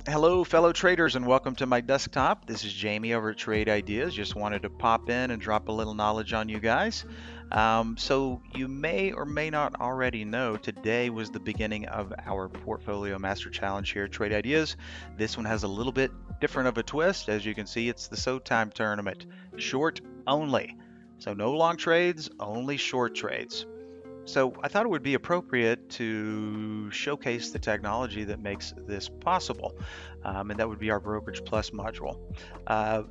Hello, fellow traders, and welcome to my desktop. This is Jamie over at Trade Ideas. Just wanted to pop in and drop a little knowledge on you guys. So you may or may not already know today was the beginning of our Portfolio Master Challenge here at Trade Ideas. This one has a little bit different of a twist. As you can see, it's the SoTime tournament, short only. So no long trades, only short trades. So I thought it would be appropriate to showcase the technology that makes this possible, and that would be our Brokerage Plus module.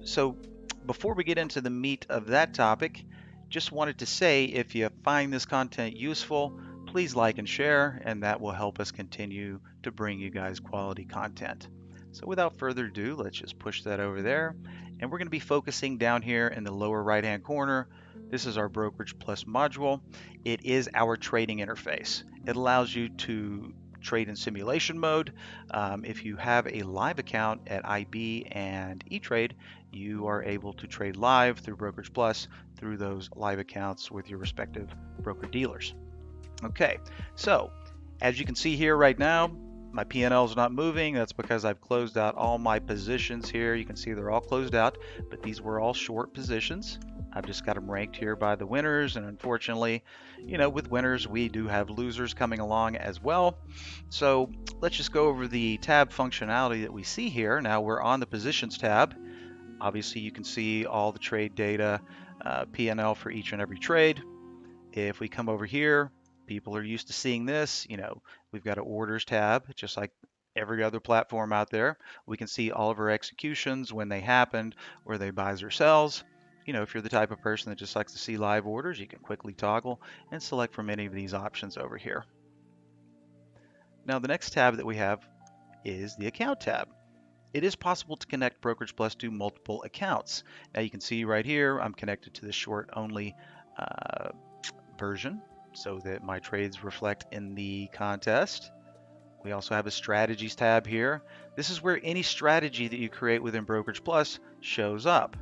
So before we get into the meat of that topic, just wanted to say if you find this content useful, please like and share, and that will help us continue to bring you guys quality content. So without further ado, let's just push that over there. And we're going to be focusing down here in the lower right-hand corner. This is our Brokerage Plus module. It is our trading interface. It allows you to trade in simulation mode. If you have a live account at IB and E-Trade, you are able to trade live through Brokerage Plus through those live accounts with your respective broker dealers. Okay, so as you can see here right now, my P&L is not moving. That's because I've closed out all my positions here. You can see they're all closed out, but these were all short positions. I've just got them ranked here by the winners, and unfortunately, with winners, we do have losers coming along as well. So let's just go over the tab functionality that we see here. Now we're on the positions tab. Obviously, you can see all the trade data, P&L for each and every trade. If we come over here, people are used to seeing this. We've got an orders tab, just like every other platform out there. We can see all of our executions, when they happened, where they buys or sells. If you're the type of person that just likes to see live orders, you can quickly toggle and select from any of these options over here. Now, the next tab that we have is the account tab. It is possible to connect Brokerage Plus to multiple accounts. Now, you can see right here, I'm connected to the short only version so that my trades reflect in the contest. We also have a strategies tab here. This is where any strategy that you create within Brokerage Plus shows up.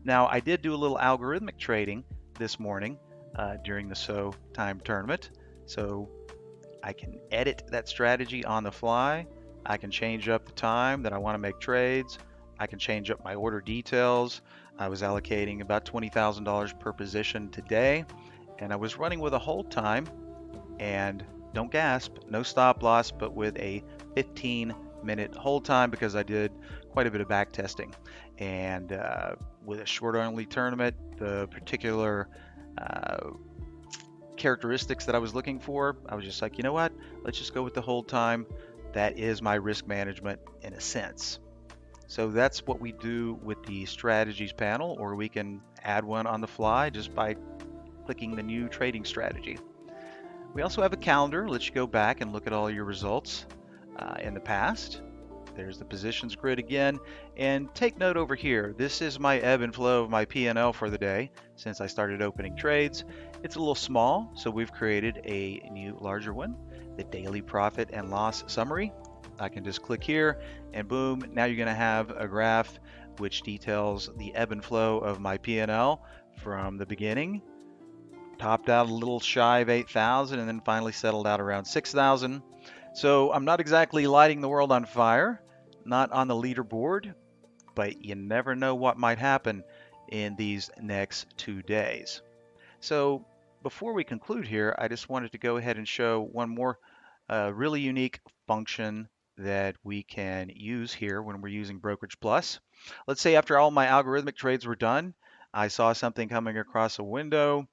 Now, I did do a little algorithmic trading this morning during the SoTime tournament, so I can edit that strategy on the fly. I can change up the time that I want to make trades. I can change up my order details. I was allocating about $20,000 per position today, and I was running with a hold time, and don't gasp, no stop loss, but with a 15-minute hold time because I did quite a bit of back testing. And with a short only tournament, the particular characteristics that I was looking for, I was just like, you know what, let's just go with the hold time. That is my risk management in a sense. So that's what we do with the strategies panel, or we can add one on the fly just by clicking the new trading strategy. We also have a calendar. Let's go back and look at all your results in the past. There's the positions grid again, and take note over here. This is my ebb and flow of my P&L for the day since I started opening trades. It's a little small, so we've created a new larger one, the daily profit and loss summary. I can just click here and boom, now you're going to have a graph which details the ebb and flow of my P&L from the beginning. Topped out a little shy of 8,000 and then finally settled out around 6,000. So I'm not exactly lighting the world on fire, not on the leaderboard, but you never know what might happen in these next 2 days. So before we conclude here, I just wanted to go ahead and show one more really unique function that we can use here when we're using Brokerage Plus. Let's say after all my algorithmic trades were done, I saw something coming across a window.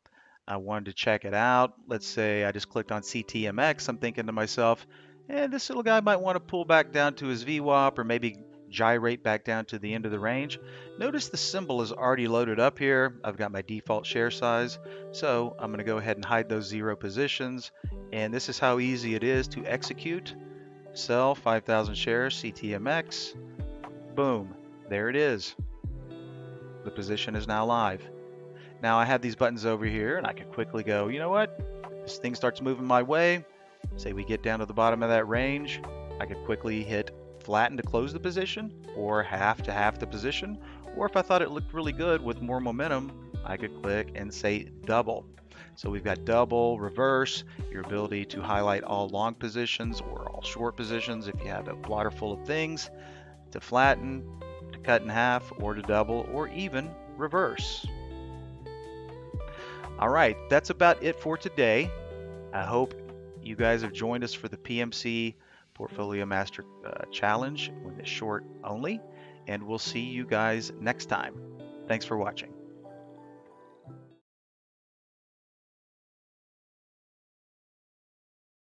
I wanted to check it out. Let's say I just clicked on CTMX. I'm thinking to myself, this little guy might want to pull back down to his VWAP or maybe gyrate back down to the end of the range. Notice the symbol is already loaded up here. I've got my default share size. So I'm going to go ahead and hide those 0 positions. And this is how easy it is to execute. Sell 5,000 shares, CTMX. Boom. There it is. The position is now live. Now I have these buttons over here and I can quickly go, you know what? This thing starts moving my way. Say we get down to the bottom of that range. I could quickly hit flatten to close the position or half to half the position. Or if I thought it looked really good with more momentum, I could click and say double. So we've got double, reverse, your ability to highlight all long positions or all short positions if you have a plotter full of things, to flatten, to cut in half, or to double, or even reverse. All right, that's about it for today. I hope you guys have joined us for the PMC Portfolio Master Challenge with the short only, and we'll see you guys next time. Thanks for watching.